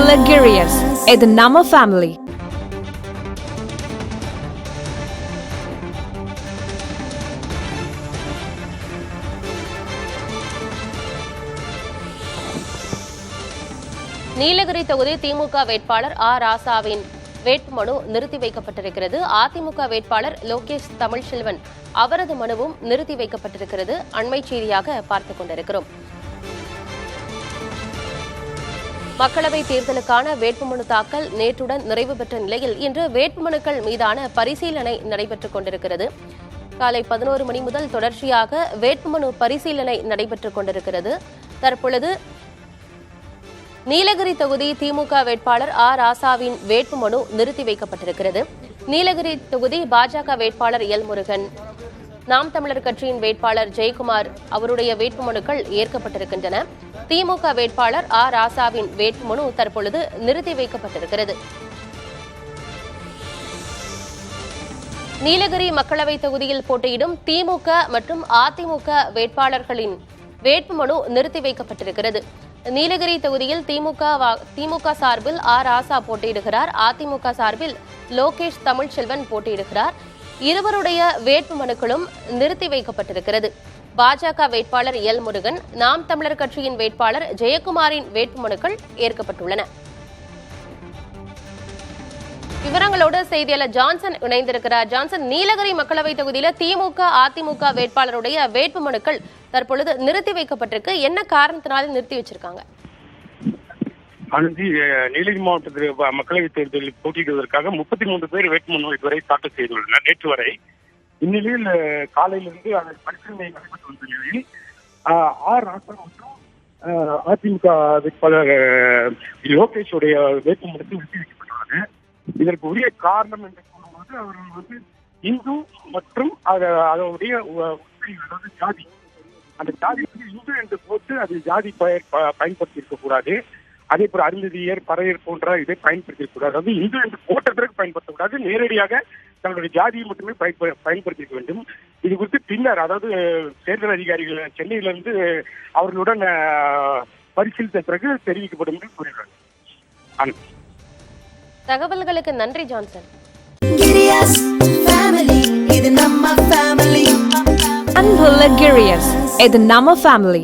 Luxurious இது நம்ம family. Nilgiri தொகுதி திமுக வேட்பாளர் ராசாவின் வேட்புமனு நிறுத்தி வைக்கப்பட்டிருக்கிறது. அதிமுக வேட்பாளர் லோகேஷ் தமிழ்செல்வன் அவரது மனுவும் நிறுத்தி வைக்கப்பட்டிருக்கிறது. அண்மை செய்தியாக பார்த்துக் கொண்டிருக்கிறோம். மக்களவைத் தேர்தலுக்கான வேட்புமனு தாக்கல் நேற்றுடன் நிறைவு பெற்ற நிலையில் இன்று வேட்புமனுக்கள் மீதான பரிசீலனை நடைபெற்றுக் கொண்டிருக்கிறது. காலை 11 மணி முதல் தொடர்ச்சியாக வேட்புமனு பரிசீலனை நடைபெற்றுக் கொண்டிருக்கிறது. தற்பொழுது நீலகிரி தொகுதி திமுக வேட்பாளர் ராசாவின் வேட்புமனு நிறுத்தி வைக்கப்பட்டிருக்கிறது. நீலகிரி தொகுதி பாஜக வேட்பாளர் எல் முருகன், நாம் தமிழர் கட்சியின் வேட்பாளர் ஜெயக்குமார் அவருடைய வேட்புமனுக்கள் ஏற்கப்பட்டிருக்கின்றன. திமுக வேட்பாளர் ராசாவின் வேட்புமனு தற்பொழுது நிறுத்தி வைக்கப்பட்டிருக்கிறது. நீலகிரி மக்களவைத் தொகுதியில் போட்டியிடும் திமுக மற்றும் அதிமுக வேட்பாளர்களின் வேட்புமனு நிறுத்தி வைக்கப்பட்டிருக்கிறது. நீலகிரி தொகுதியில் திமுக சார்பில் ராசா போட்டியிடுகிறார். அதிமுக சார்பில் லோகேஷ் தமிழ்செல்வன் போட்டியிடுகிறார். இருவருடைய வேட்புமனுக்களும் நிறுத்தி வைக்கப்பட்டிருக்கிறது. பாஜக வேட்பாளர் எல் முருகன், நாம் தமிழர் கட்சியின் வேட்பாளர் ஜெயக்குமாரின் வேட்புமனுக்கள் ஏற்கப்பட்டுள்ளன. விவரங்களோடு செய்தியாளர் ஜான்சன் இணைந்திருக்கிறார். ஜான்சன், நீலகிரி மக்களவைத் தொகுதியில திமுக அதிமுக வேட்பாளருடைய வேட்புமனுக்கள் தற்பொழுது நிறுத்தி வைக்கப்பட்டிருக்கு. என்ன காரணத்தினால நிறுத்தி வச்சிருக்காங்க? நீலகிரி மாவட்டத்தில் மக்களவைத் தேர்தலில் போட்டியிடுவதற்காக 33 பேர் வேட்புமனு இதுவரை தாக்கல் செய்துள்ளனர். நேற்று வரை இந்நிலையில் காலையிலிருந்து அதன் பரிசீலனை நடைபெற்று வந்த நிலையில் ராசா மற்றும் அதிமுக வேட்பாளர் லோகேஷ் உடைய வேட்புமனு நிறுத்தி வைக்கப்பட்டுள்ளது. இதற்கு உரிய காரணம் என்று கூறும்போது அவர்கள் இந்து மற்றும் அதனுடைய அதாவது ஜாதி, அந்த ஜாதி இந்து என்று போட்டு அது ஜாதி பயன்படுத்தி இருக்கக்கூடாது. அதே போல அருந்ததியர், பறையர் போன்ற இதை பயன்படுத்தியிருக்கூடாது. அதாவது இந்து என்று போட்டதற்கு பயன்படுத்தக்கூடாது. நேரடியாக தங்களுடைய ஜாதியை மட்டுமே பயன்படுத்தியிருக்க வேண்டும். இது குறித்து பின்னர், அதாவது தேர்தல் அதிகாரிகள் சென்னையிலிருந்து அவர்களுடன் பரிசீலித்த பிறகு தெரிவிக்கப்படும் என்று கூறுகிறார். தகவல்களுக்கு நன்றி ஜான்சன். அன்பு Luxurious இது நம்ம ஃபேமிலி.